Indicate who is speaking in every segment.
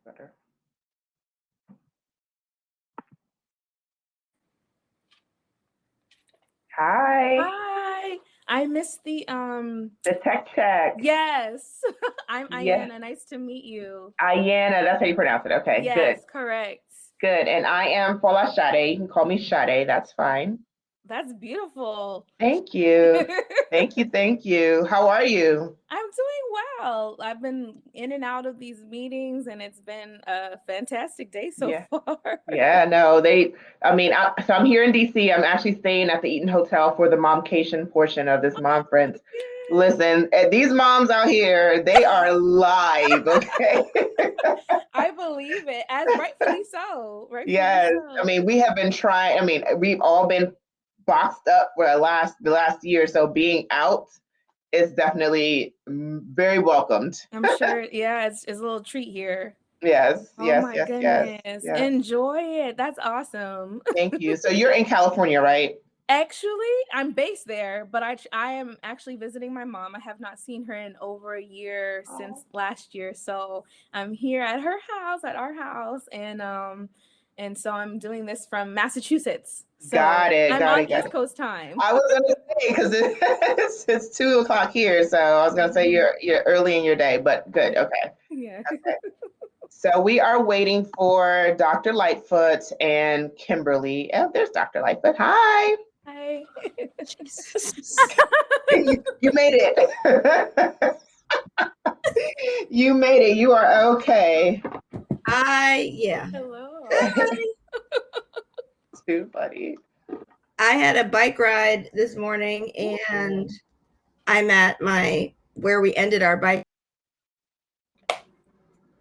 Speaker 1: Better. Hi.
Speaker 2: Hi. I missed the
Speaker 1: tech check.
Speaker 2: Yes. I'm
Speaker 1: Yes.
Speaker 2: Aiyana. Nice to meet you.
Speaker 1: Aiyana, that's how you pronounce it. Okay,
Speaker 2: Yes,
Speaker 1: good.
Speaker 2: correct.
Speaker 1: Good. And I am Folashade A. You can call me Sade. That's fine.
Speaker 2: That's beautiful.
Speaker 1: Thank you. Thank you. How are you?
Speaker 2: I'm doing well. I've been in and out of these meetings, and it's been a fantastic day so far.
Speaker 1: Yeah, no, so I'm here in DC. I'm actually staying at the Eaton Hotel for the momcation portion of this Momference. Listen, these moms out here, they are live, okay?
Speaker 2: I believe it, as rightfully so.
Speaker 1: Yes, I mean, we have been trying. I mean, we've all been boxed up for the last year, so being out is definitely very welcomed.
Speaker 2: I'm sure. Yeah, it's a little treat here.
Speaker 1: Yes,
Speaker 2: Oh my goodness.
Speaker 1: yes.
Speaker 2: Enjoy it. That's awesome.
Speaker 1: Thank you. So you're in California, right?
Speaker 2: Actually, I'm based there, but I am actually visiting my mom. I have not seen her in over a year since last year. So I'm here at her house, at our house, and so I'm doing this from Massachusetts. So
Speaker 1: Got it.
Speaker 2: I'm on East Coast time.
Speaker 1: I was gonna say because it's 2:00 here, so I was gonna say you're early in your day, but good. Okay.
Speaker 2: Yeah.
Speaker 1: Okay. So we are waiting for Dr. Lightfoot and Kimberly. Oh, there's Dr. Lightfoot. Hi.
Speaker 2: Hi.
Speaker 1: You made it. You made it. You are okay.
Speaker 3: Yeah.
Speaker 2: Hello.
Speaker 1: Too funny.
Speaker 3: I had a bike ride this morning, and I'm at where we ended our bike.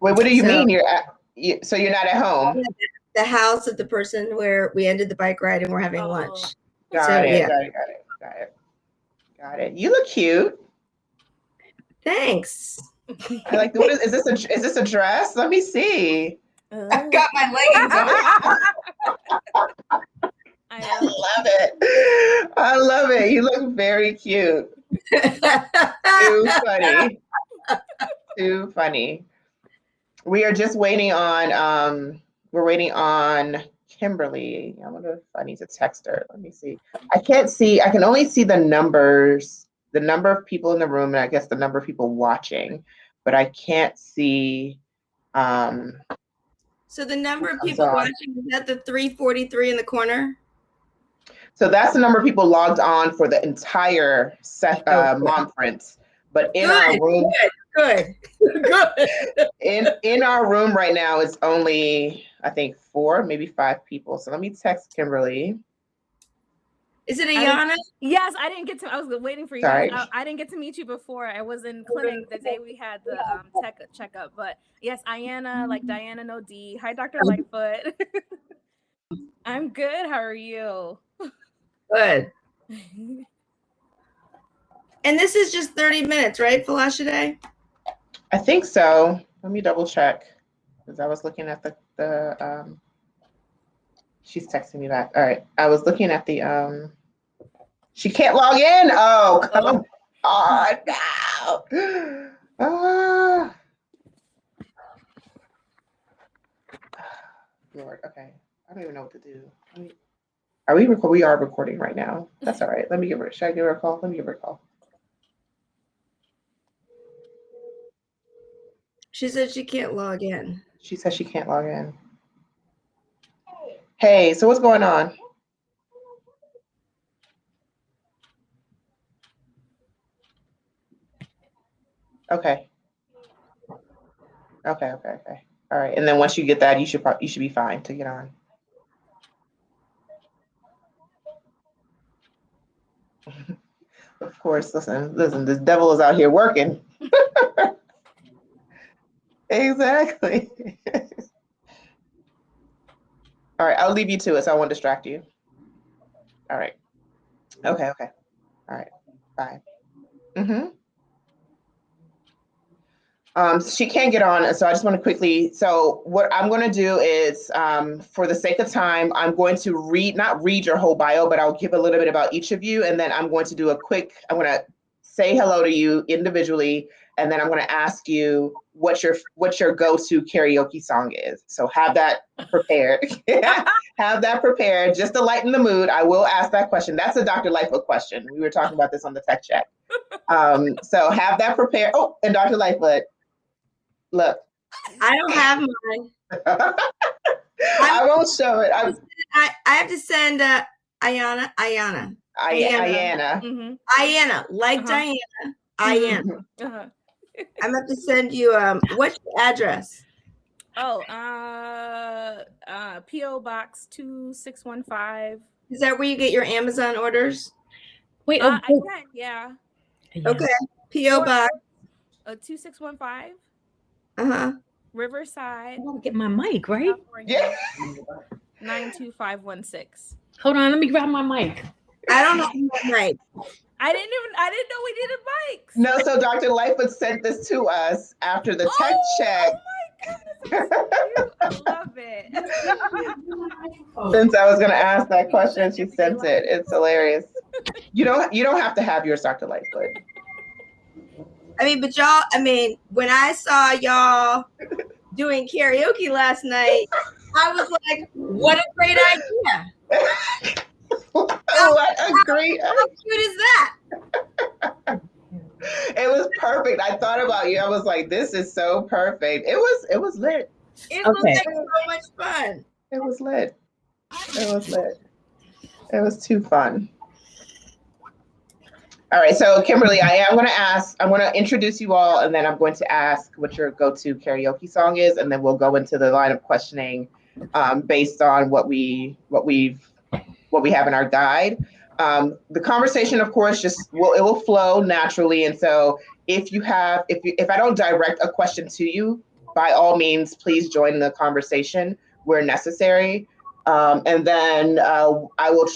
Speaker 1: Wait, what do you mean you're at? So you're not at home?
Speaker 3: The house of the person where we ended the bike ride, and we're having lunch.
Speaker 1: Got it. You look cute.
Speaker 3: Thanks.
Speaker 1: I like. What is this? Is this a dress? Let me see.
Speaker 3: I've got my leggings on.
Speaker 1: I love it. You look very cute. Too funny. Too funny. We are just waiting on we're waiting on Kimberly. I wonder if I need to text her. Let me see. I can only see the numbers, the number of people in the room, and I guess the number of people watching, but I can't see
Speaker 3: so the number of people watching, is that the 343 in the corner?
Speaker 1: So that's the number of people logged on for the entire Momference. But in our room,
Speaker 3: good.
Speaker 1: in our room right now, it's only, I think, 4, maybe 5 people. So let me text Kimberly.
Speaker 3: Is it Aiyana?
Speaker 2: Yes, I didn't get to. I was waiting for you.
Speaker 1: Sorry.
Speaker 2: I didn't get to meet you before. I was in clinic the day we had the tech checkup. But yes, Aiyana, like Diana, no D. Hi, Dr. Lightfoot. I'm good. How are you?
Speaker 3: Good. And this is just 30 minutes, right, Folashade A?
Speaker 1: I think so. Let me double check because I was looking at the she's texting me back. All right. I was looking at the she can't log in. Oh, come on now. Lord, okay. I don't even know what to do. We are recording right now. That's all right. Should I give her a call? Let me give her a call.
Speaker 3: She said she can't log in.
Speaker 1: She says she can't log in. Hey, so what's going on? Okay. Okay. All right. And then once you get that, you should be fine to get on. Of course, listen, this devil is out here working. Exactly. All right, I'll leave you to it, so I won't distract you. All right. Okay. All right. Bye. She can't get on, so I just want to quickly. So what I'm going to do is, for the sake of time, I'm going to not read your whole bio, but I'll give a little bit about each of you, and then I'm going to say hello to you individually, and then I'm going to ask you what your go-to karaoke song is. So have that prepared. Have that prepared just to lighten the mood. I will ask that question. That's a Dr. Lightfoot question. We were talking about this on the tech check. So have that prepared. Oh, and Dr. Lightfoot, look.
Speaker 3: I don't have mine.
Speaker 1: I won't show it.
Speaker 3: I have to send Aiyana.
Speaker 1: Aiyana.
Speaker 3: Aiyana, like Diana. Aiyana. I'm about to send you. What's your address?
Speaker 2: Oh, P.O. Box 2615.
Speaker 3: Is that where you get your Amazon orders?
Speaker 4: Wait,
Speaker 2: I can, yeah.
Speaker 3: Okay, P.O. Box
Speaker 2: 2615.
Speaker 4: I
Speaker 2: Riverside.
Speaker 4: want to get my mic, right?
Speaker 2: California, 92516.
Speaker 4: Hold on, let me grab my mic.
Speaker 3: I don't have my mic.
Speaker 2: I didn't know we needed mics.
Speaker 1: No, so Dr. Lightfoot sent this to us after the tech check.
Speaker 2: Oh my goodness, I love it.
Speaker 1: Since I was going to ask that question, she sent it. It's hilarious. You don't have to have yours, Dr. Lightfoot.
Speaker 3: I mean, but y'all. I mean, when I saw y'all doing karaoke last night, I was like, "What a great idea!"
Speaker 1: What a great!
Speaker 3: How cute is that?
Speaker 1: It was perfect. I thought about you. I was like, "This is so perfect." It was lit.
Speaker 3: It was like so much fun.
Speaker 1: It was lit. It was lit. It was too fun. All right, so Kimberly, I'm going to introduce you all, and then I'm going to ask what your go-to karaoke song is, and then we'll go into the line of questioning based on what we have in our guide. The conversation, of course, it will flow naturally, and so if I don't direct a question to you, by all means, please join the conversation where necessary. And then I will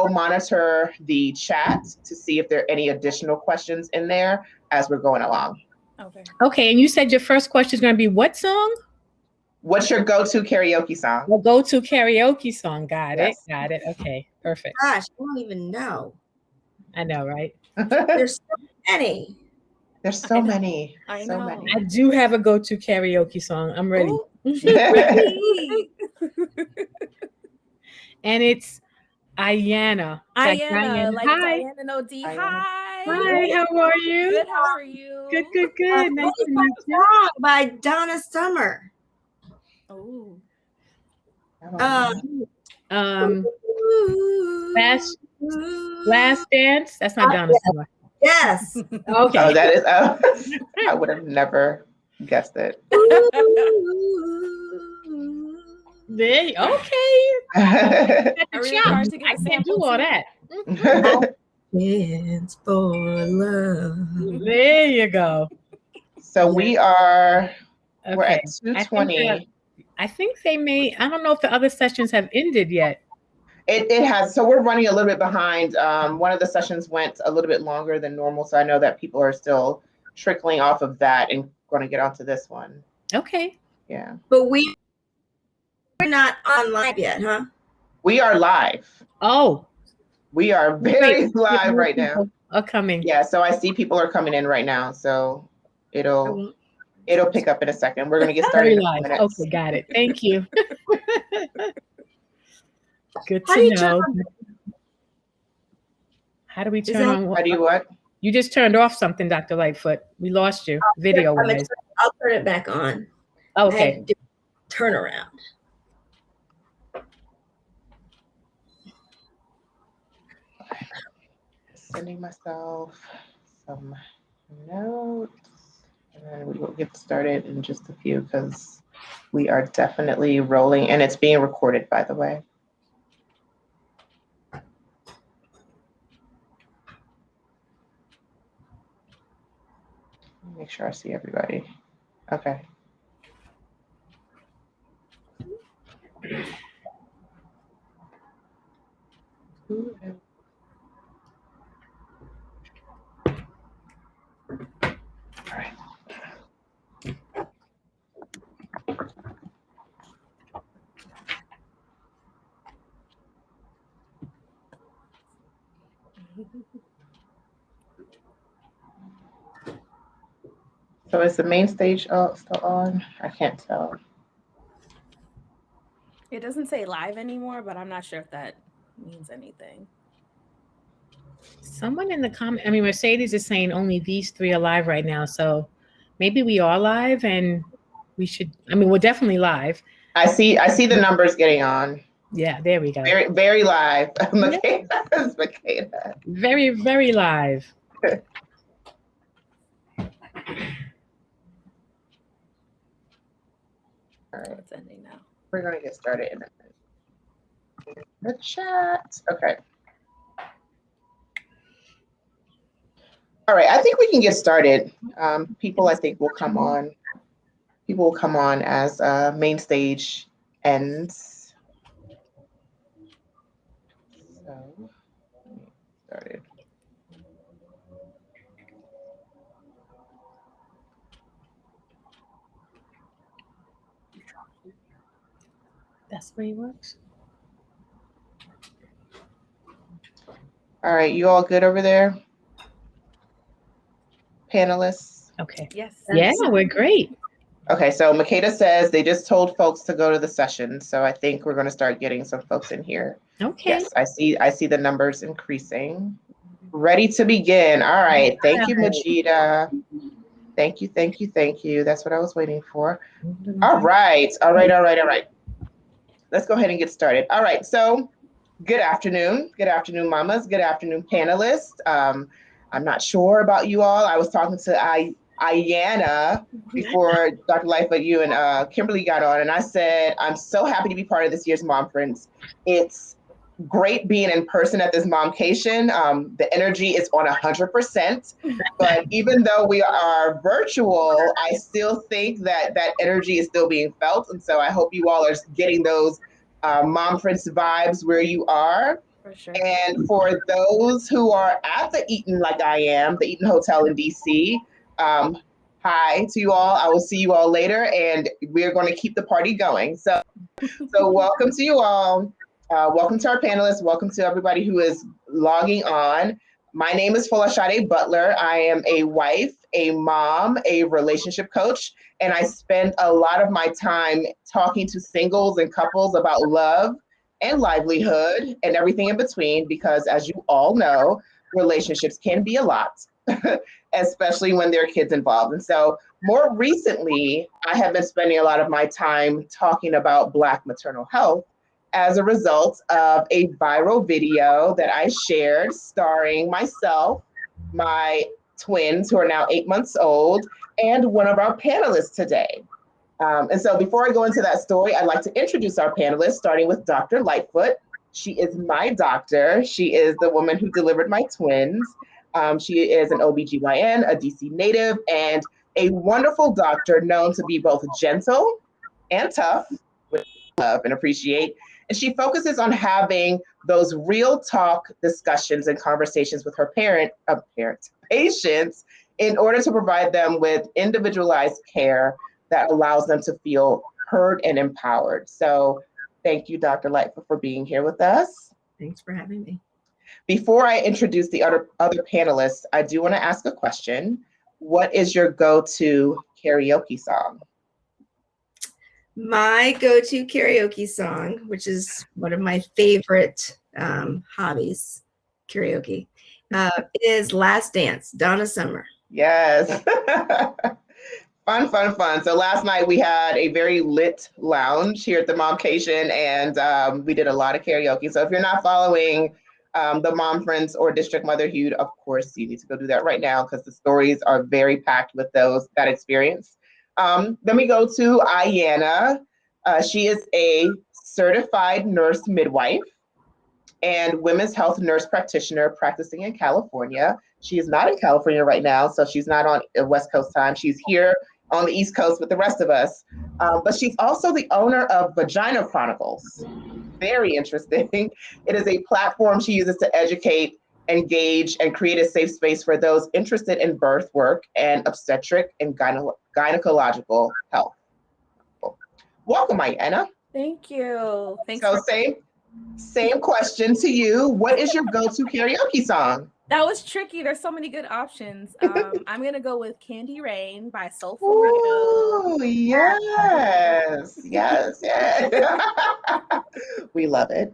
Speaker 1: monitor the chat to see if there are any additional questions in there as we're going along.
Speaker 4: Okay, and you said your first question is going to be what song?
Speaker 1: What's your go-to karaoke song?
Speaker 4: Well, go-to karaoke song. Got
Speaker 1: Yes.
Speaker 4: it. Okay, perfect.
Speaker 3: Gosh, I don't even know.
Speaker 4: I know, right?
Speaker 3: There's so many.
Speaker 1: There's so many.
Speaker 2: I
Speaker 1: so
Speaker 2: know.
Speaker 1: many.
Speaker 4: I do have a go-to karaoke song. I'm ready.
Speaker 2: Ooh, ready.
Speaker 4: And it's Aiyana.
Speaker 2: Aiyana,
Speaker 4: Diana.
Speaker 2: like
Speaker 4: Hi.
Speaker 2: Diana No D.
Speaker 1: Aiyana.
Speaker 2: Hi.
Speaker 4: Hi, how are you?
Speaker 2: Good, how are you?
Speaker 4: Good. Nice to meet you.
Speaker 3: Song by Donna Summer.
Speaker 2: Oh.
Speaker 4: Last Dance. That's not Donna Summer.
Speaker 3: Yes.
Speaker 4: Okay.
Speaker 1: Oh, that is. I would have never guessed it.
Speaker 4: Okay.
Speaker 2: I really hard to get
Speaker 4: I
Speaker 2: the
Speaker 4: can't
Speaker 2: sample
Speaker 4: do all
Speaker 2: too.
Speaker 4: that.
Speaker 3: Dance for love.
Speaker 4: There you go.
Speaker 1: So we're at
Speaker 4: Okay.
Speaker 1: 2:20.
Speaker 4: I think they may. I don't know if the other sessions have ended yet.
Speaker 1: It has. So we're running a little bit behind. One of the sessions went a little bit longer than normal. So I know that people are still trickling off of that and going to get onto this one.
Speaker 4: Okay.
Speaker 1: Yeah.
Speaker 3: But we're not on live yet, huh?
Speaker 1: We are live.
Speaker 4: Oh.
Speaker 1: We are very live right now.
Speaker 4: Are coming.
Speaker 1: Yeah. So I see people are coming in right now. So it'll pick up in a second. We're going to get started in a few minutes.
Speaker 4: Okay, got it. Thank you. Good to know. How do we turn on?
Speaker 1: How do you what?
Speaker 4: You just turned off something, Dr. Lightfoot. We lost you, video-wise.
Speaker 3: I'll turn it back on.
Speaker 4: Okay.
Speaker 3: Turn around.
Speaker 1: Sending myself some notes, and then we will get started in just a few because we are definitely rolling, and it's being recorded, by the way. Make sure I see everybody. Okay. All right. So is the main stage still on? I can't tell.
Speaker 2: It doesn't say live anymore, but I'm not sure if that means anything.
Speaker 4: Someone in the comment, I mean, Mercedes is saying only these three are live right now. So maybe we are live and we should, I mean, we're definitely live.
Speaker 1: I see the numbers getting on.
Speaker 4: Yeah, there we go.
Speaker 1: Very, very live. Makeda.
Speaker 4: Very, very live.
Speaker 1: All right,
Speaker 2: It's ending now.
Speaker 1: we're going to get started in the chat. Okay. All right, I think we can get started. People, I think, will come on. People will come on as main stage ends. So, let me get started.
Speaker 4: That's where he works.
Speaker 1: All right, you all good over there? Panelists?
Speaker 4: Okay.
Speaker 2: Yes.
Speaker 4: Yeah, we're great.
Speaker 1: Okay, so Makeda says they just told folks to go to the session. So I think we're going to start getting some folks in here.
Speaker 4: Okay.
Speaker 1: Yes, I see the numbers increasing. Ready to begin. All right. Thank you, Majida. Thank you. That's what I was waiting for. All right. Let's go ahead and get started. All right. So good afternoon. Good afternoon, mamas. Good afternoon, panelists. I'm not sure about you all. I was talking to Aiyana before Dr. Lightfoot, you and Kimberly got on, and I said, I'm so happy to be part of this year's Momference. It's great being in person at this momcation. The energy is on 100%, but even though we are virtual, I still think that that energy is still being felt. And so I hope you all are getting those Momference vibes where you are.
Speaker 2: For sure.
Speaker 1: And for those who are at the Eaton, like I am, the Eaton Hotel in DC, hi to you all. I will see you all later, and we're going to keep the party going. So welcome to you all. Welcome to our panelists. Welcome to everybody who is logging on. My name is Folashade A. Butler. I am a wife, a mom, a relationship coach, and I spend a lot of my time talking to singles and couples about love and livelihood and everything in between, because as you all know, relationships can be a lot, especially when there are kids involved. And so more recently, I have been spending a lot of my time talking about Black maternal health as a result of a viral video that I shared starring myself, my twins who are now 8 months old, and one of our panelists today. And so before I go into that story, I'd like to introduce our panelists, starting with Dr. Lightfoot. She is my doctor. She is the woman who delivered my twins. She is an OBGYN, a DC native, and a wonderful doctor known to be both gentle and tough, which I love and appreciate. And she focuses on having those real talk discussions and conversations with her patients in order to provide them with individualized care that allows them to feel heard and empowered. So thank you, Dr. Lightfoot, for being here with us.
Speaker 3: Thanks for having me.
Speaker 1: Before I introduce the other panelists, I do want to ask a question. What is your go-to karaoke song?
Speaker 3: My go-to karaoke song, which is one of my favorite hobbies, karaoke, is Last Dance, Donna Summer.
Speaker 1: Yes. Fun. So last night we had a very lit lounge here at the Momcation, and we did a lot of karaoke. So if you're not following the Momference or District Motherhood, of course, you need to go do that right now, because the stories are very packed with that experience. Then we go to Aiyana. She is a certified nurse midwife and women's health nurse practitioner practicing in California. She is not in California right now, so she's not on West Coast time. She's here on the East Coast with the rest of us. But she's also the owner of Vagina Chronicles. Very interesting. It is a platform she uses to educate, engage, and create a safe space for those interested in birth work and obstetric and gynecological health. Welcome, Aiyana.
Speaker 2: Thank you. Thanks.
Speaker 1: So same question to you. What is your go-to karaoke song?
Speaker 2: That was tricky. There's so many good options. I'm gonna go with Candy Rain by Soulful Rio.
Speaker 1: Ooh, yes, yes, yes. We love it.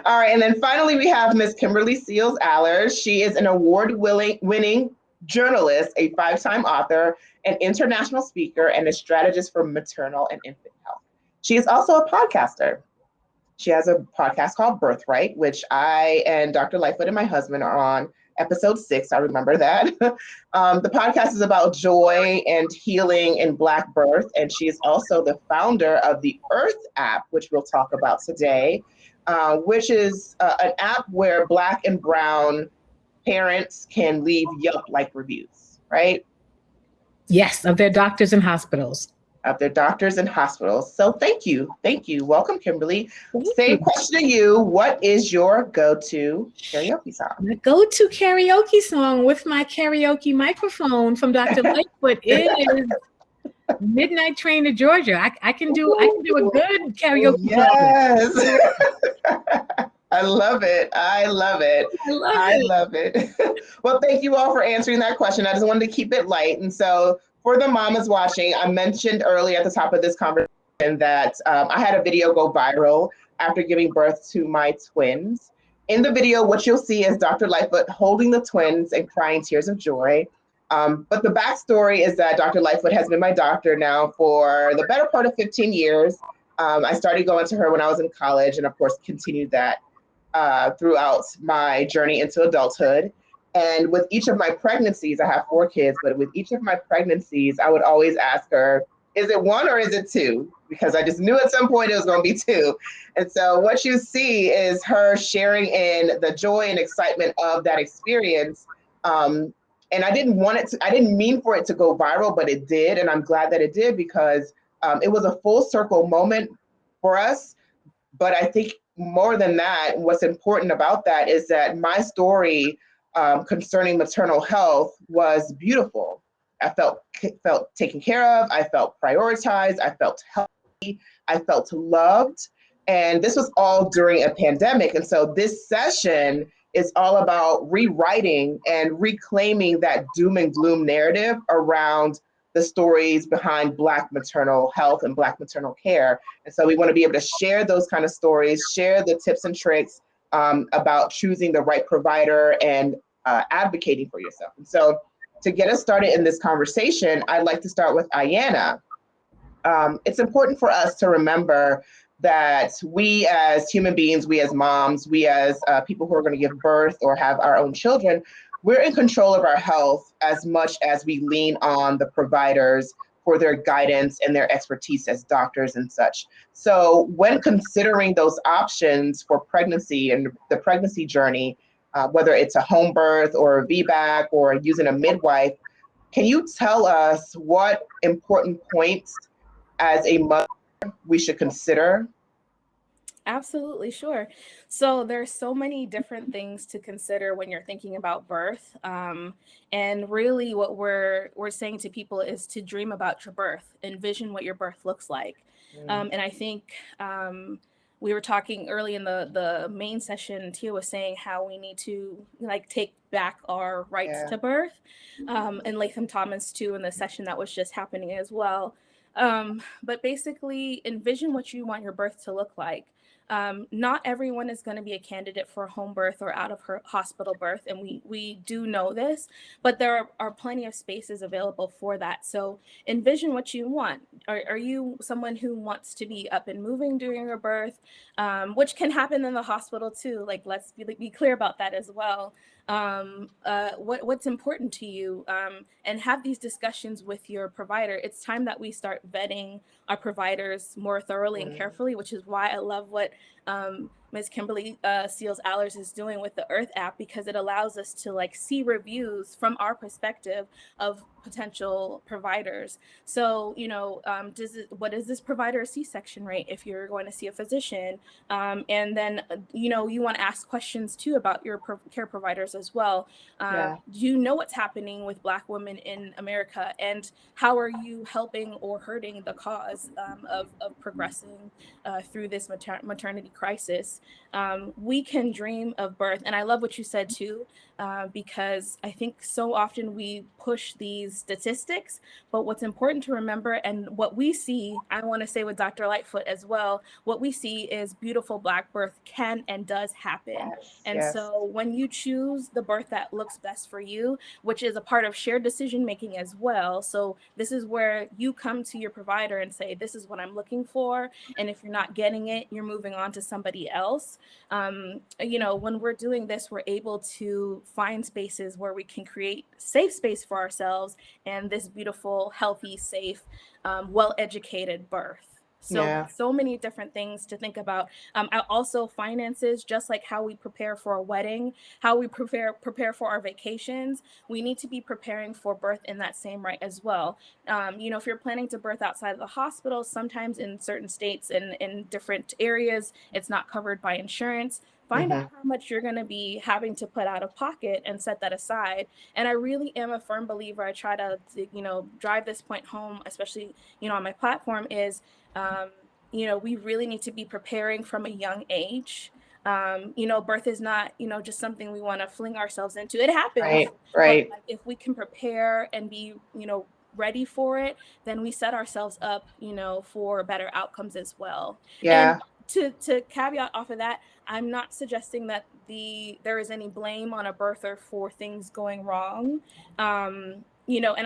Speaker 1: All right, and then finally we have Miss Kimberly Seals Allers. She is an award-winning journalist, a 5-time author, an international speaker, and a strategist for maternal and infant health. She is also a podcaster. She has a podcast called Birthright, which I and Dr. Lightfoot and my husband are on episode 6. I remember that. The podcast is about joy and healing in Black birth. And she is also the founder of the Earth app, which we'll talk about today, which is an app where Black and Brown parents can leave Yelp-like reviews, right?
Speaker 4: Yes, of their doctors and hospitals.
Speaker 1: Of their doctors and hospitals. So thank you. Welcome, Kimberly. Same question to you. What is your go-to karaoke song?
Speaker 4: My go-to karaoke song with my karaoke microphone from Dr. Lightfoot is Midnight Train to Georgia. I can do a good karaoke.
Speaker 1: Yes. I love it. Well, thank you all for answering that question. I just wanted to keep it light. And so for the mamas watching, I mentioned earlier at the top of this conversation that I had a video go viral after giving birth to my twins. In the video, what you'll see is Dr. Lightfoot holding the twins and crying tears of joy. But the backstory is that Dr. Lightfoot has been my doctor now for the better part of 15 years. I started going to her when I was in college and, of course, continued that throughout my journey into adulthood. And with each of my pregnancies, I have 4 kids, but with each of my pregnancies, I would always ask her, is it 1 or is it 2? Because I just knew at some point it was going to be 2. And so what you see is her sharing in the joy and excitement of that experience. And I didn't mean for it to go viral, but it did. And I'm glad that it did because it was a full circle moment for us. But I think more than that, what's important about that is that my story concerning maternal health was beautiful. I felt taken care of. I felt prioritized. I felt healthy. I felt loved. And this was all during a pandemic. And so this session is all about rewriting and reclaiming that doom and gloom narrative around the stories behind Black maternal health and Black maternal care. And so we want to be able to share those kind of stories, share the tips and tricks about choosing the right provider and advocating for yourself. And so to get us started in this conversation, I'd like to start with Aiyana. It's important for us to remember that we as human beings, we as moms, we as people who are going to give birth or have our own children, we're in control of our health as much as we lean on the providers for their guidance and their expertise as doctors and such. So when considering those options for pregnancy and the pregnancy journey, whether it's a home birth or a VBAC or using a midwife, can you tell us what important points as a mother we should consider?
Speaker 2: Absolutely, sure. So there's so many different things to consider when you're thinking about birth. And really what we're saying to people is to dream about your birth, envision what your birth looks like. And I think we were talking early in the main session, Tia was saying how we need to take back our rights to birth. And Latham Thomas too in the session that was just happening as well. But basically envision what you want your birth to look like. Not everyone is going to be a candidate for a home birth or out of her hospital birth. And we do know this, but there are plenty of spaces available for that. So envision what you want. Are you someone who wants to be up and moving during your birth, which can happen in the hospital too? Let's be clear about that as well. What's important to you, and have these discussions with your provider. It's time that we start vetting our providers more thoroughly and carefully, which is why I love what Ms. Kimberly Seals Allers is doing with the Earth app, because it allows us to see reviews from our perspective of potential providers. So, what is this provider C-section rate if you're going to see a physician? And then, you want to ask questions too about your care providers as well. Do you know what's happening with Black women in America, and how are you helping or hurting the cause of progressing through this maternity crisis? is we can dream of birth. And I love what you said too, because I think so often we push these statistics, but what's important to remember, and what we see, I want to say with Dr. Lightfoot as well, what we see is beautiful Black birth can and does happen.
Speaker 1: Yes,
Speaker 2: And
Speaker 1: yes.
Speaker 2: so when you choose the birth that looks best for you, which is a part of shared decision making as well. So this is where you come to your provider and say, this is what I'm looking for. And if you're not getting it, you're moving on to somebody else. When we're doing this, we're able to find spaces where we can create safe space for ourselves and this beautiful, healthy, safe, well-educated birth. So so many different things to think about. Also finances, just like how we prepare for a wedding, how we prepare for our vacations, we need to be preparing for birth in that same right as well. If you're planning to birth outside of the hospital, sometimes in certain states and in different areas, it's not covered by insurance. Find out how much you're going to be having to put out of pocket and set that aside. And I really am a firm believer. I try to drive this point home, especially, on my platform is, we really need to be preparing from a young age. Birth is not, just something we want to fling ourselves into. It happens.
Speaker 1: Right.
Speaker 2: But if we can prepare and be, ready for it, then we set ourselves up, for better outcomes as well.
Speaker 1: Yeah.
Speaker 2: And to caveat off of that, I'm not suggesting that there is any blame on a birther for things going wrong. And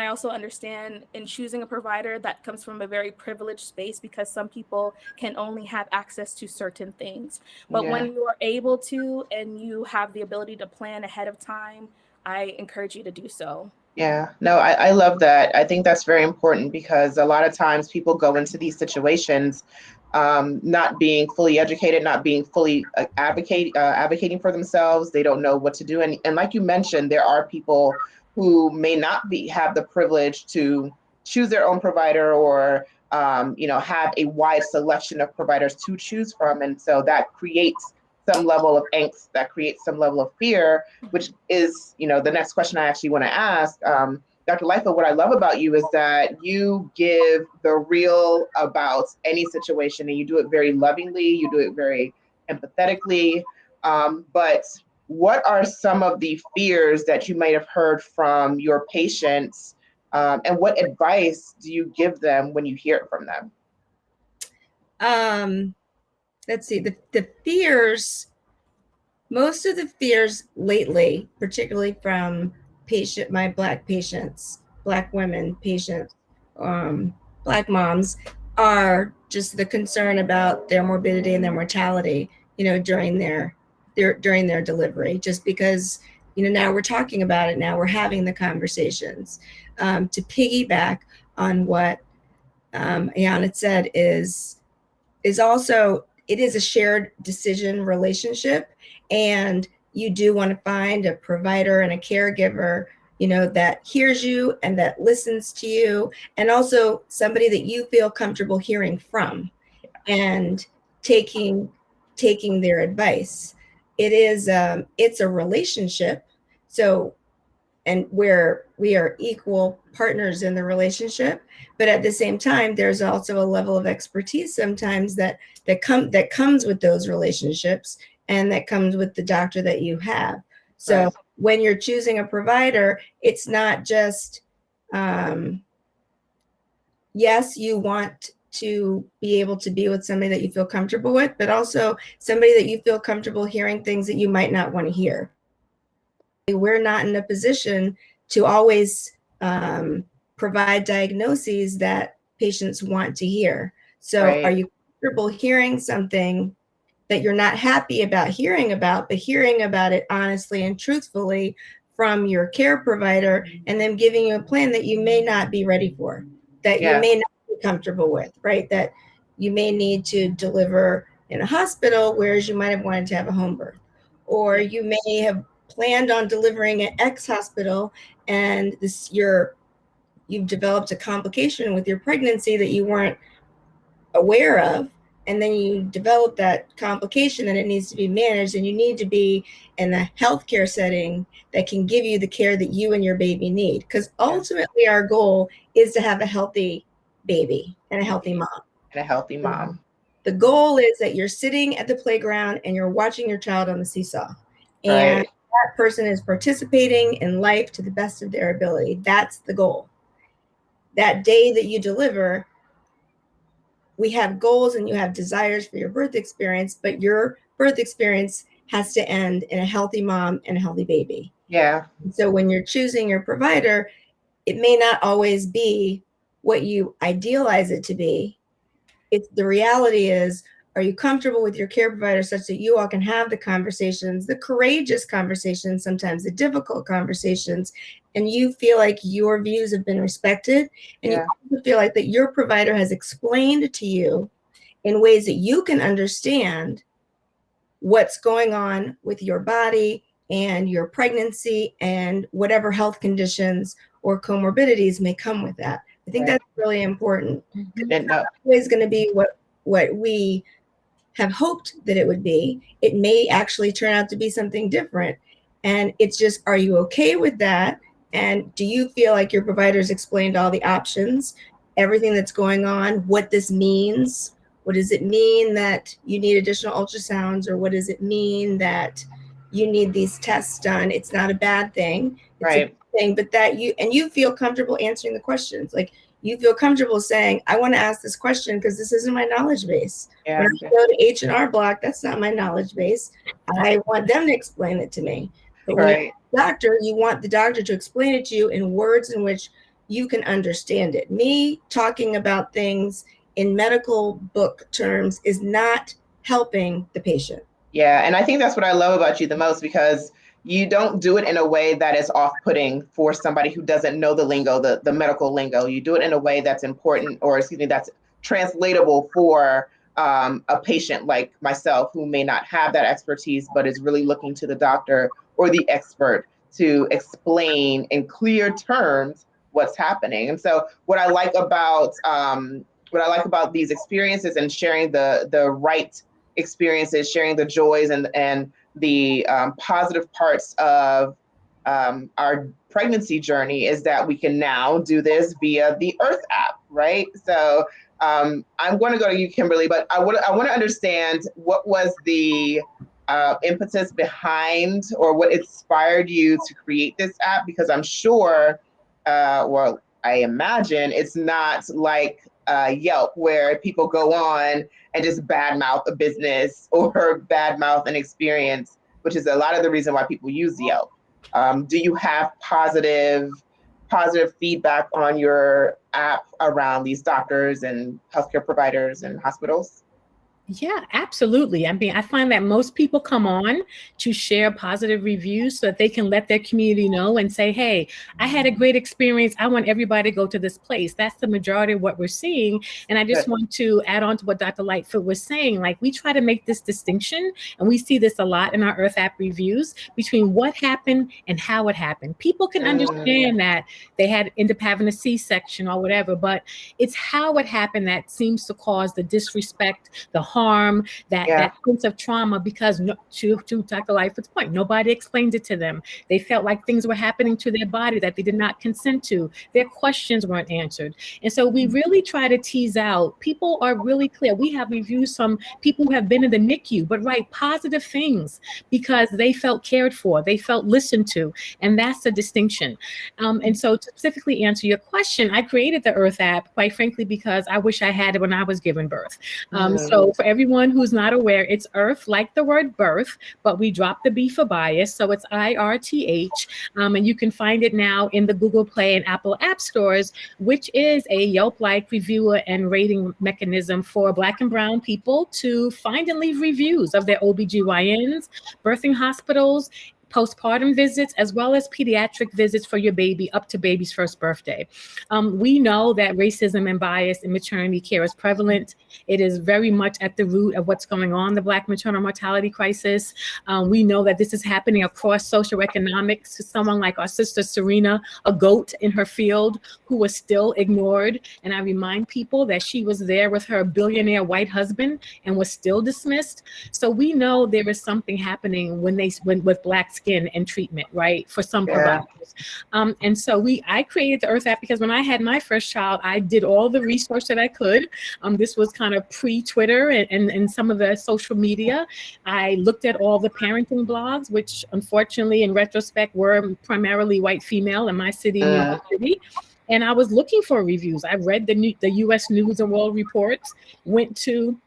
Speaker 2: I also understand in choosing a provider that comes from a very privileged space, because some people can only have access to certain things. But when you are able to, and you have the ability to plan ahead of time, I encourage you to do so.
Speaker 1: Yeah, no, I love that. I think that's very important, because a lot of times people go into these situations not being fully educated, not being fully advocating for themselves. They don't know what to do. And like you mentioned, there are people who may not have the privilege to choose their own provider, or have a wide selection of providers to choose from. And so that creates some level of angst, that creates some level of fear, which is, the next question I actually want to ask. Dr. Lightfoot, what I love about you is that you give the real about any situation, and you do it very lovingly, you do it very empathetically. But what are some of the fears that you might have heard from your patients, and what advice do you give them when you hear it from them?
Speaker 3: Let's see, the fears, most of the fears lately, particularly from my Black patients, Black women patients, Black moms, are just the concern about their morbidity and their mortality, during their delivery, just because, now we're talking about it, now we're having the conversations. To piggyback on what Aiyana said is also, it is a shared decision relationship, and you do want to find a provider and a caregiver, that hears you and that listens to you, and also somebody that you feel comfortable hearing from and taking their advice. It's a relationship. So, and where we are equal partners in the relationship, but at the same time, there's also a level of expertise sometimes that comes with those relationships, and that comes with the doctor that you have. So when you're choosing a provider, it's not just, yes, you want to be able to be with somebody that you feel comfortable with, but also somebody that you feel comfortable hearing things that you might not want to hear. We're not in a position to always provide diagnoses that patients want to hear. So are you comfortable hearing something that you're not happy about hearing about, but hearing about it honestly and truthfully from your care provider, and then giving you a plan that you may not be ready for, that you may not be comfortable with, right? That you may need to deliver in a hospital, whereas you might have wanted to have a home birth, or you may have planned on delivering at X hospital, and you've developed a complication with your pregnancy that you weren't aware of, and then you develop that complication and it needs to be managed, and you need to be in a healthcare setting that can give you the care that you and your baby need. Because ultimately our goal is to have a healthy baby and a healthy mom.
Speaker 1: And a healthy mom.
Speaker 3: The goal is that you're sitting at the playground and you're watching your child on the seesaw. And
Speaker 1: Right.
Speaker 3: that person is participating in life to the best of their ability. That's the goal. That day that you deliver, we have goals and you have desires for your birth experience, but your birth experience has to end in a healthy mom and a healthy baby.
Speaker 1: Yeah.
Speaker 3: So when you're choosing your provider, it may not always be what you idealize it to be. It's the reality is, are you comfortable with your care provider such that you all can have the conversations, the courageous conversations, sometimes the difficult conversations, and you feel like your views have been respected, and
Speaker 1: Yeah.
Speaker 3: you also feel like that your provider has explained to you in ways that you can understand what's going on with your body and your pregnancy and whatever health conditions or comorbidities may come with that. I think
Speaker 1: Right.
Speaker 3: that's really important.
Speaker 2: Mhm.
Speaker 1: And,
Speaker 3: It's always going to be what we have hoped that it would be. It may actually turn out to be something different. And it's just, are you okay with that? And do you feel like your provider's explained all the options, everything that's going on, what this means? What does it mean that you need additional ultrasounds, or what does it mean that you need these tests done? It's not a bad thing. It's
Speaker 1: right.
Speaker 3: a good thing, but that you feel comfortable answering the questions. Like, you feel comfortable saying, I want to ask this question because this isn't my knowledge base.
Speaker 1: Yeah.
Speaker 3: When I go to H&R Block, that's not my knowledge base. I want them to explain it to me. But when
Speaker 1: Right.
Speaker 3: you're a doctor, you want the doctor to explain it to you in words in which you can understand it. Me talking about things in medical book terms is not helping the patient.
Speaker 1: Yeah. And I think that's what I love about you the most, because you don't do it in a way that is off-putting for somebody who doesn't know the lingo, the medical lingo. You do it in a way that's important, or excuse me, that's translatable for a patient like myself who may not have that expertise, but is really looking to the doctor or the expert to explain in clear terms what's happening. And so what I like about these experiences and sharing the right experiences, sharing the joys and the positive parts of our pregnancy journey is that we can now do this via the Earth app, right? So I'm going to go to you, Kimberly, but I want to understand what was the impetus behind, or what inspired you to create this app, because I'm sure, well, I imagine it's not like Yelp, where people go on and just badmouth a business or badmouth an experience, which is a lot of the reason why people use Yelp. Do you have positive feedback on your app around these doctors and healthcare providers and hospitals?
Speaker 4: Yeah, absolutely. I mean, I find that most people come on to share positive reviews so that they can let their community know and say, hey, I had a great experience. I want everybody to go to this place. That's the majority of what we're seeing. And I just want to add on to what Dr. Lightfoot was saying. Like, we try to make this distinction, and we see this a lot in our Earth app reviews, between what happened and how it happened. People can understand that they end up having a C-section or whatever, but it's how it happened that seems to cause the disrespect, the harm, that sense of trauma, because to Dr. Lightfoot's point, nobody explained it to them. They felt like things were happening to their body that they did not consent to. Their questions weren't answered. And so we really try to tease out. People are really clear. We have reviews from people who have been in the NICU, but write positive things because they felt cared for, they felt listened to. And that's the distinction. And so to specifically answer your question, I created the Earth app, quite frankly, because I wish I had it when I was giving birth. So for everyone who's not aware, it's Earth, like the word birth, but we dropped the B for bias. So it's IRTH. And you can find it now in the Google Play and Apple App Stores, which is a Yelp-like reviewer and rating mechanism for Black and Brown people to find and leave reviews of their OBGYNs, birthing hospitals, postpartum visits, as well as pediatric visits for your baby up to baby's first birthday. We know that racism and bias in maternity care is prevalent. It is very much at the root of what's going on, the Black maternal mortality crisis. We know that this is happening across socioeconomics. To someone like our sister Serena, a GOAT in her field, who was still ignored. And I remind people that she was there with her billionaire white husband and was still dismissed. So we know there is something happening with Blacks skin and treatment, right? For some
Speaker 1: Yeah.
Speaker 4: providers. And so I created the Earth app because when I had my first child, I did all the research that I could. This was kind of pre-Twitter and some of the social media. I looked at all the parenting blogs, which unfortunately in retrospect were primarily white female in my city, New York City. And I was looking for reviews. I read the U.S. News and World Reports, went to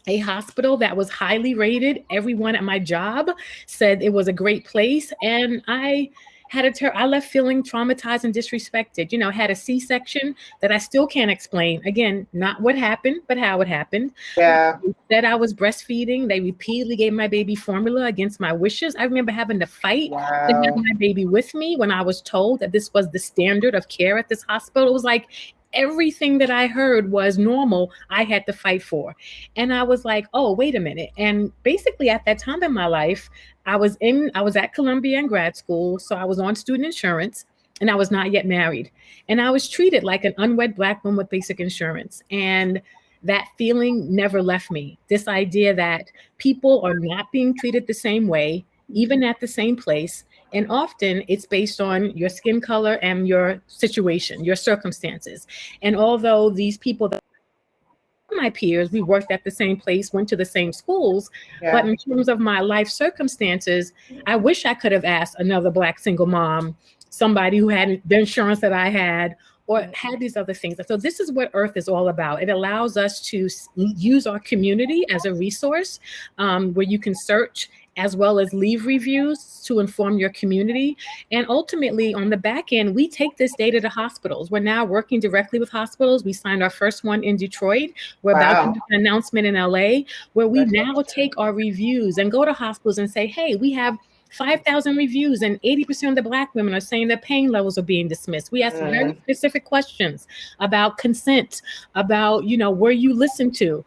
Speaker 4: a hospital that was highly rated. Everyone at my job said it was a great place. And I left feeling traumatized and disrespected. You know, had a C-section that I still can't explain. Again, not what happened, but how it happened.
Speaker 1: Yeah.
Speaker 4: They said I was breastfeeding. They repeatedly gave my baby formula against my wishes. I remember having to fight to have my baby with me when I was told that this was the standard of care at this hospital. It was like everything that I heard was normal, I had to fight for. And I was like, oh, wait a minute. And basically at that time in my life, I was at Columbia in grad school. So I was on student insurance and I was not yet married. And I was treated like an unwed Black woman with basic insurance. And that feeling never left me. This idea that people are not being treated the same way, even at the same place. And often it's based on your skin color and your situation, your circumstances. And although these people that my peers, we worked at the same place, went to the same schools, but in terms of my life circumstances, I wish I could have asked another Black single mom, somebody who had the insurance that I had, or had these other things. So this is what Earth is all about. It allows us to use our community as a resource where you can search as well as leave reviews to inform your community. And ultimately, on the back end, we take this data to hospitals. We're now working directly with hospitals. We signed our first one in Detroit. We're about to do an announcement in LA, where we now take our reviews and go to hospitals and say, hey, we have 5,000 reviews and 80% of the Black women are saying their pain levels are being dismissed. We ask very specific questions about consent, about, you know, were you listened to?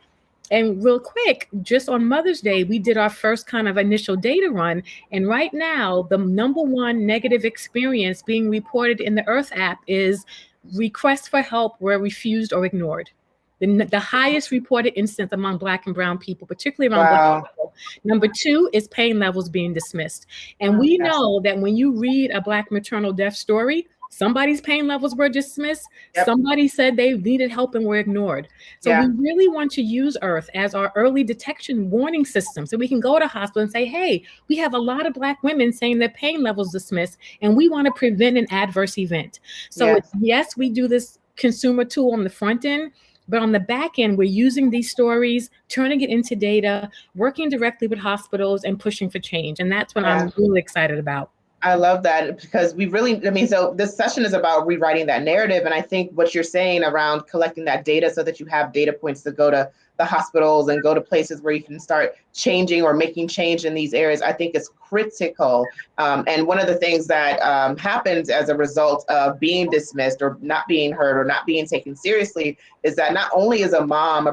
Speaker 4: And real quick, just on Mother's Day, we did our first kind of initial data run. And right now, the number one negative experience being reported in the Earth app is requests for help were refused or ignored. The highest reported instance among Black and brown people, particularly around Black people. Number two is pain levels being dismissed. And we know that when you read a Black maternal death story, somebody's pain levels were dismissed. Somebody said they needed help and were ignored. So we really want to use Earth as our early detection warning system. So we can go to hospital and say, hey, we have a lot of Black women saying their pain levels dismissed, and we want to prevent an adverse event. So yes, we do this consumer tool on the front end, but on the back end, we're using these stories, turning it into data, working directly with hospitals and pushing for change. And that's what I'm really excited about.
Speaker 1: I love that because we really, I mean, so this session is about rewriting that narrative. And I think what you're saying around collecting that data so that you have data points to go to the hospitals and go to places where you can start changing or making change in these areas, I think is critical. And one of the things that happens as a result of being dismissed or not being heard or not being taken seriously is that not only is a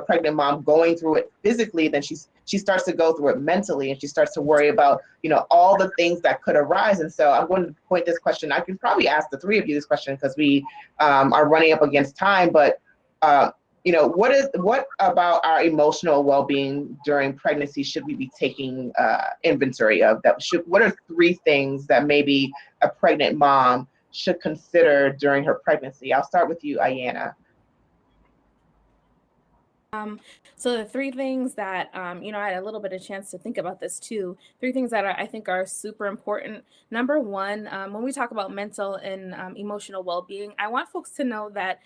Speaker 1: pregnant mom going through it physically, then she starts to go through it mentally, and she starts to worry about, you know, all the things that could arise. And so I'm going to point this question. I can probably ask the three of you this question because we are running up against time, but you know, what about our emotional well-being during pregnancy should we be taking inventory of? What are three things that maybe a pregnant mom should consider during her pregnancy? I'll start with you, Aiyana.
Speaker 2: So the three things that, you know, I had a little bit of chance to think about this too. Three things that I think are super important. Number one, when we talk about mental and emotional well-being, I want folks to know that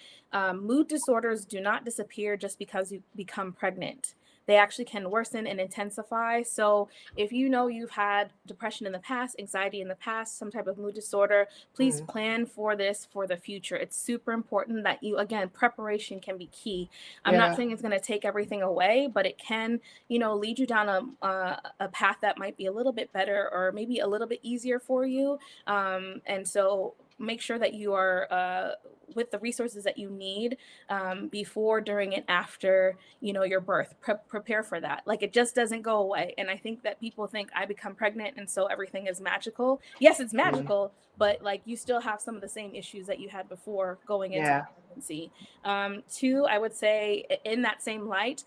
Speaker 2: mood disorders do not disappear just because you become pregnant. They actually can worsen and intensify. So if you know you've had depression in the past, anxiety in the past, some type of mood disorder, please plan for this for the future. It's super important that you, again, preparation can be key. I'm not saying it's going to take everything away, but it can, you know, lead you down a path that might be a little bit better or maybe a little bit easier for you. And so make sure that you are with the resources that you need before, during, and after, your birth. Prepare for that. Like, it just doesn't go away. And I think that people think I become pregnant and so everything is magical. Yes, it's magical, but like, you still have some of the same issues that you had before going into pregnancy. 2, I would say, in that same light,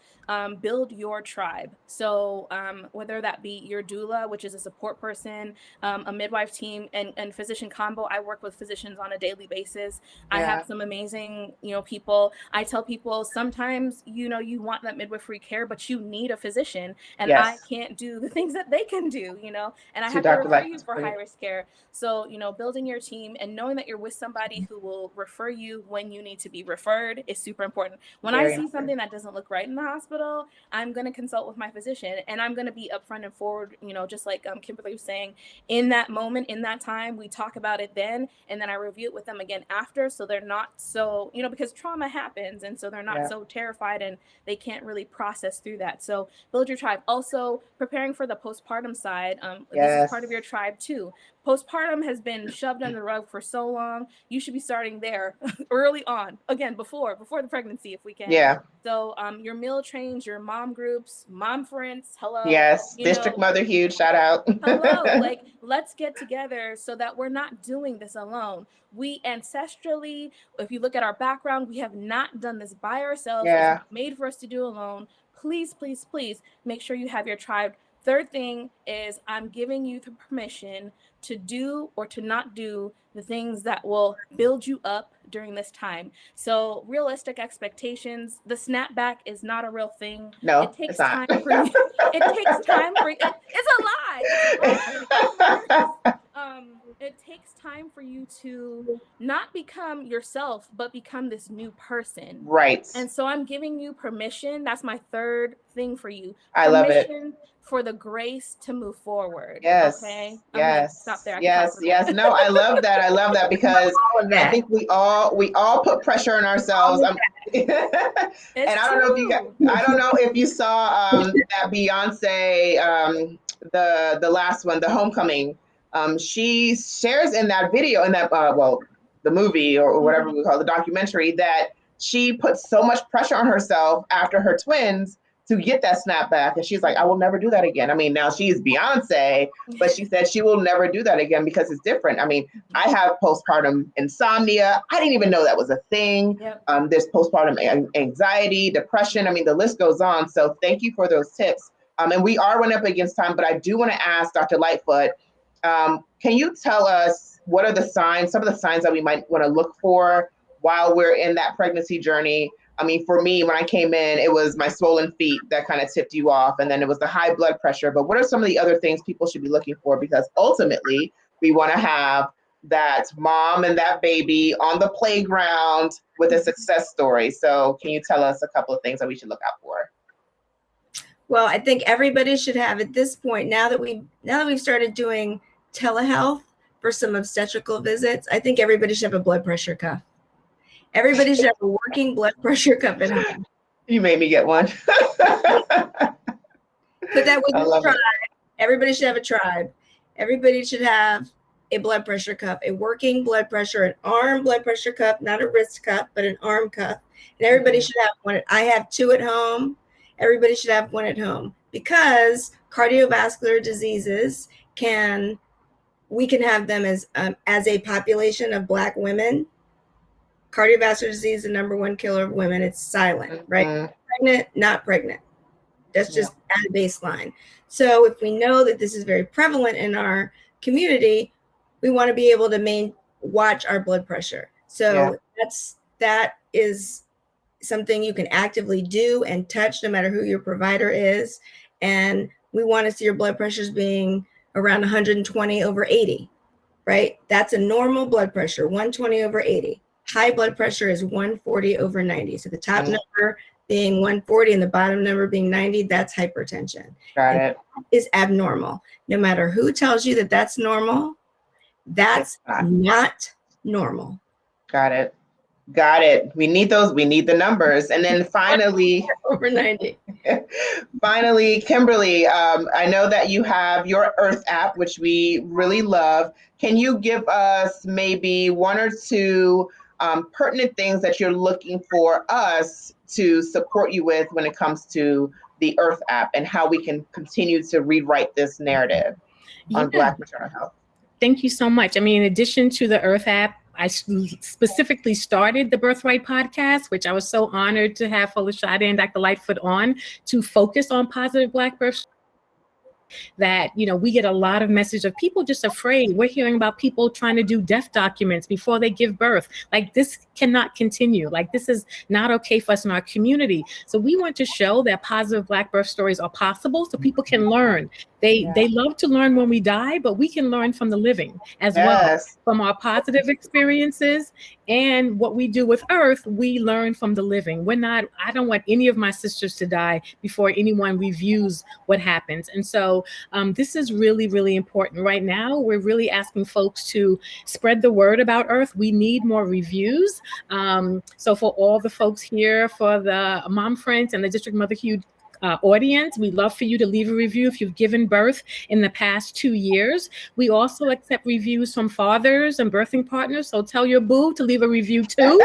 Speaker 2: build your tribe. So whether that be your doula, which is a support person, a midwife team, and physician combo. I work with physicians on a daily basis. I have some amazing, people. I tell people sometimes, you want that midwifery care, but you need a physician, and I can't do the things that they can do, and I have to refer you for high risk care. So, building your team and knowing that you're with somebody who will refer you when you need to be referred is super important. When I see something that doesn't look right in the hospital, I'm going to consult with my physician, and I'm going to be upfront and forward, just like Kimberly was saying, in that moment, in that time, we talk about it then, and then I review it with them again after, so they're not so, because trauma happens, and so they're not so terrified and they can't really process through that. So build your tribe. Also, preparing for the postpartum side, this is part of your tribe too. Postpartum has been shoved under the rug for so long. You should be starting there early on. Again, before the pregnancy, if we can. Yeah. So your meal trains, your mom groups, Momference, hello.
Speaker 1: Yes, District Mother huge, shout out.
Speaker 2: Hello, like, let's get together so that we're not doing this alone. We ancestrally, if you look at our background, we have not done this by ourselves. It's made for us to do alone. Please, please, please make sure you have your tribe. Third thing is, I'm giving you the permission to do or to not do the things that will build you up during this time. So realistic expectations, the snapback is not a real thing.
Speaker 1: No,
Speaker 2: it takes time for you. It takes time for you. It's a lie. It takes time for you to not become yourself, but become this new person.
Speaker 1: Right.
Speaker 2: And so I'm giving you permission. That's my third thing for you.
Speaker 1: I love it.
Speaker 2: For the grace to move forward.
Speaker 1: Yes.
Speaker 2: Okay.
Speaker 1: Yes.
Speaker 2: Stop there.
Speaker 1: Yes. No, I love that. I love that, because I think we all put pressure on ourselves. And I don't know if you saw that Beyonce, the last one, the Homecoming. She shares in that video, in that the movie or whatever we call the documentary, that she put so much pressure on herself after her twins to get that snapback. And she's like, I will never do that again. I mean, now she's Beyonce, but she said she will never do that again because it's different. I mean, I have postpartum insomnia. I didn't even know that was a thing. Yep. There's postpartum anxiety, depression. I mean, the list goes on. So thank you for those tips. And we are running up against time, but I do want to ask Dr. Lightfoot, can you tell us what are some of the signs that we might want to look for while we're in that pregnancy journey? I mean, for me, when I came in, it was my swollen feet that kind of tipped you off. And then it was the high blood pressure. But what are some of the other things people should be looking for? Because ultimately, we want to have that mom and that baby on the playground with a success story. So can you tell us a couple of things that we should look out for?
Speaker 3: Well, I think everybody should have, at this point, now that we've started doing telehealth for some obstetrical visits, I think everybody should have a blood pressure cuff. Everybody should have a working blood pressure cuff at home.
Speaker 1: You made me get one.
Speaker 3: Put that with your tribe. Everybody should have a tribe. Everybody should have a blood pressure cuff, a working blood pressure, an arm blood pressure cuff, not a wrist cuff, but an arm cuff. And everybody should have one. I have 2 at home. Everybody should have one at home, because cardiovascular diseases we can have them as a population of Black women. Cardiovascular disease is the number 1 killer of women. It's silent, right? Pregnant, not pregnant. That's just at a baseline. So if we know that this is very prevalent in our community, we want to be able to watch our blood pressure. So that is something you can actively do and touch, no matter who your provider is. And we want to see your blood pressures being around 120/80, right? That's a normal blood pressure, 120/80. High blood pressure is 140/90. So the top number being 140 and the bottom number being 90, that's hypertension.
Speaker 1: Got it.
Speaker 3: That is abnormal. No matter who tells you that that's normal, that's not normal.
Speaker 1: Got it. We need the numbers. And then finally,
Speaker 3: over 90.
Speaker 1: Finally, Kimberly, I know that you have your Earth app, which we really love. Can you give us maybe 1 or 2 pertinent things that you're looking for us to support you with when it comes to the Earth app and how we can continue to rewrite this narrative on Black maternal health.
Speaker 4: Thank you so much. I mean, in addition to the Earth app, I specifically started the Birthright podcast, which I was so honored to have Folashade and Dr. Lightfoot on to focus on positive Black birth. That, you know, we get a lot of message of people just afraid. We're hearing about people trying to do death documents before they give birth. Like, this cannot continue. Like, this is not okay for us in our community. So we want to show that positive Black birth stories are possible so people can learn. They love to learn when we die, but we can learn from the living as well. From our positive experiences and what we do with Earth, we learn from the living. I don't want any of my sisters to die before anyone reviews what happens. And so this is really, really important. Right now, we're really asking folks to spread the word about Earth. We need more reviews. So for all the folks here, for the Momference and the District Motherhood audience, we'd love for you to leave a review if you've given birth in the past 2 years. We also accept reviews from fathers and birthing partners, so tell your boo to leave a review too.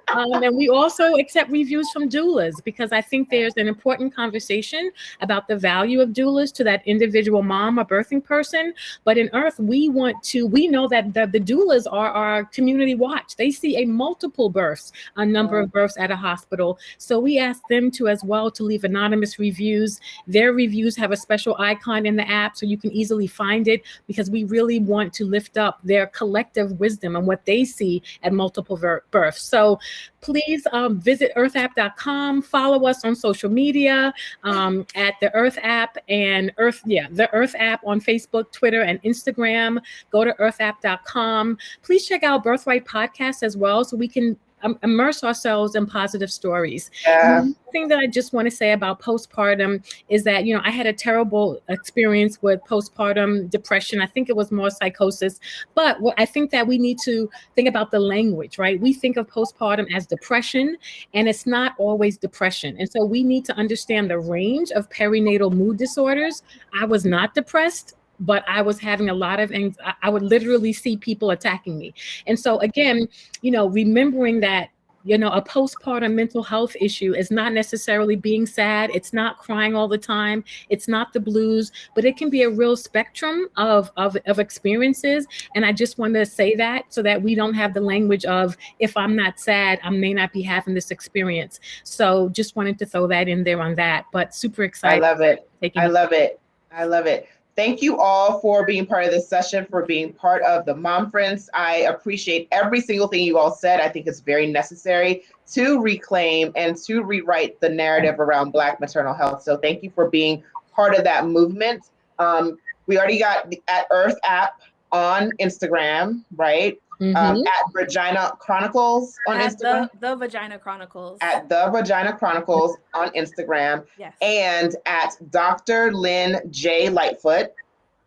Speaker 4: And we also accept reviews from doulas, because I think there's an important conversation about the value of doulas to that individual mom or birthing person. But in Earth, we know that the doulas are our community watch. They see a multiple births, a number of births at a hospital. So we ask them to as well to leave anonymous reviews. Their reviews have a special icon in the app so you can easily find it, because we really want to lift up their collective wisdom and what they see at multiple births. So please visit earthapp.com, follow us on social media at the Earth app and the Earth app on Facebook, Twitter, and Instagram. Go to earthapp.com. Please check out Birthright Podcast as well so we can immerse ourselves in positive stories. The thing that I just want to say about postpartum is that, you know, I had a terrible experience with postpartum depression. I think it was more psychosis, but I think that we need to think about the language, right? We think of postpartum as depression, and it's not always depression. And so we need to understand the range of perinatal mood disorders. I was not depressed, but I was having a lot of anxiety. I would literally see people attacking me. And so again, you know, remembering that, you know, a postpartum mental health issue is not necessarily being sad. It's not crying all the time. It's not the blues, but it can be a real spectrum of experiences. And I just want to say that so that we don't have the language of, if I'm not sad, I may not be having this experience. So just wanted to throw that in there on that, but super excited.
Speaker 1: I love it. I love it. I love it. Thank you all for being part of this session, for being part of the Momference. I appreciate every single thing you all said. I think it's very necessary to reclaim and to rewrite the narrative around Black maternal health. So thank you for being part of that movement. We already got the at Earth app on Instagram, right? At Vagina Chronicles on Instagram.
Speaker 2: The Vagina Chronicles.
Speaker 1: At the Vagina Chronicles on Instagram.
Speaker 2: Yes.
Speaker 1: And at Dr. Lynne J. Lightfoot.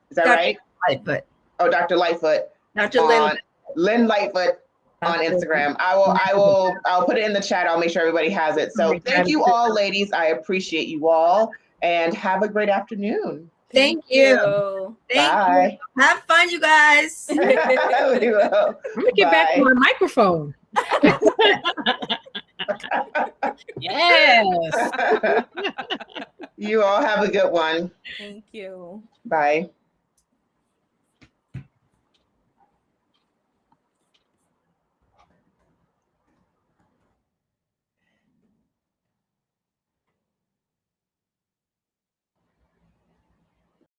Speaker 1: Is that right?
Speaker 3: Lightfoot.
Speaker 1: Oh, Dr. Lightfoot.
Speaker 3: Dr.
Speaker 1: Lynne Lightfoot on Instagram. I'll put it in the chat. I'll make sure everybody has it. So thank you all, ladies. I appreciate you all, and have a great afternoon.
Speaker 3: Thank you.
Speaker 1: Bye.
Speaker 3: Have fun, you guys.
Speaker 1: We will.
Speaker 4: I'm gonna get back to my microphone. Yes.
Speaker 1: You all have a good one.
Speaker 2: Thank you.
Speaker 1: Bye.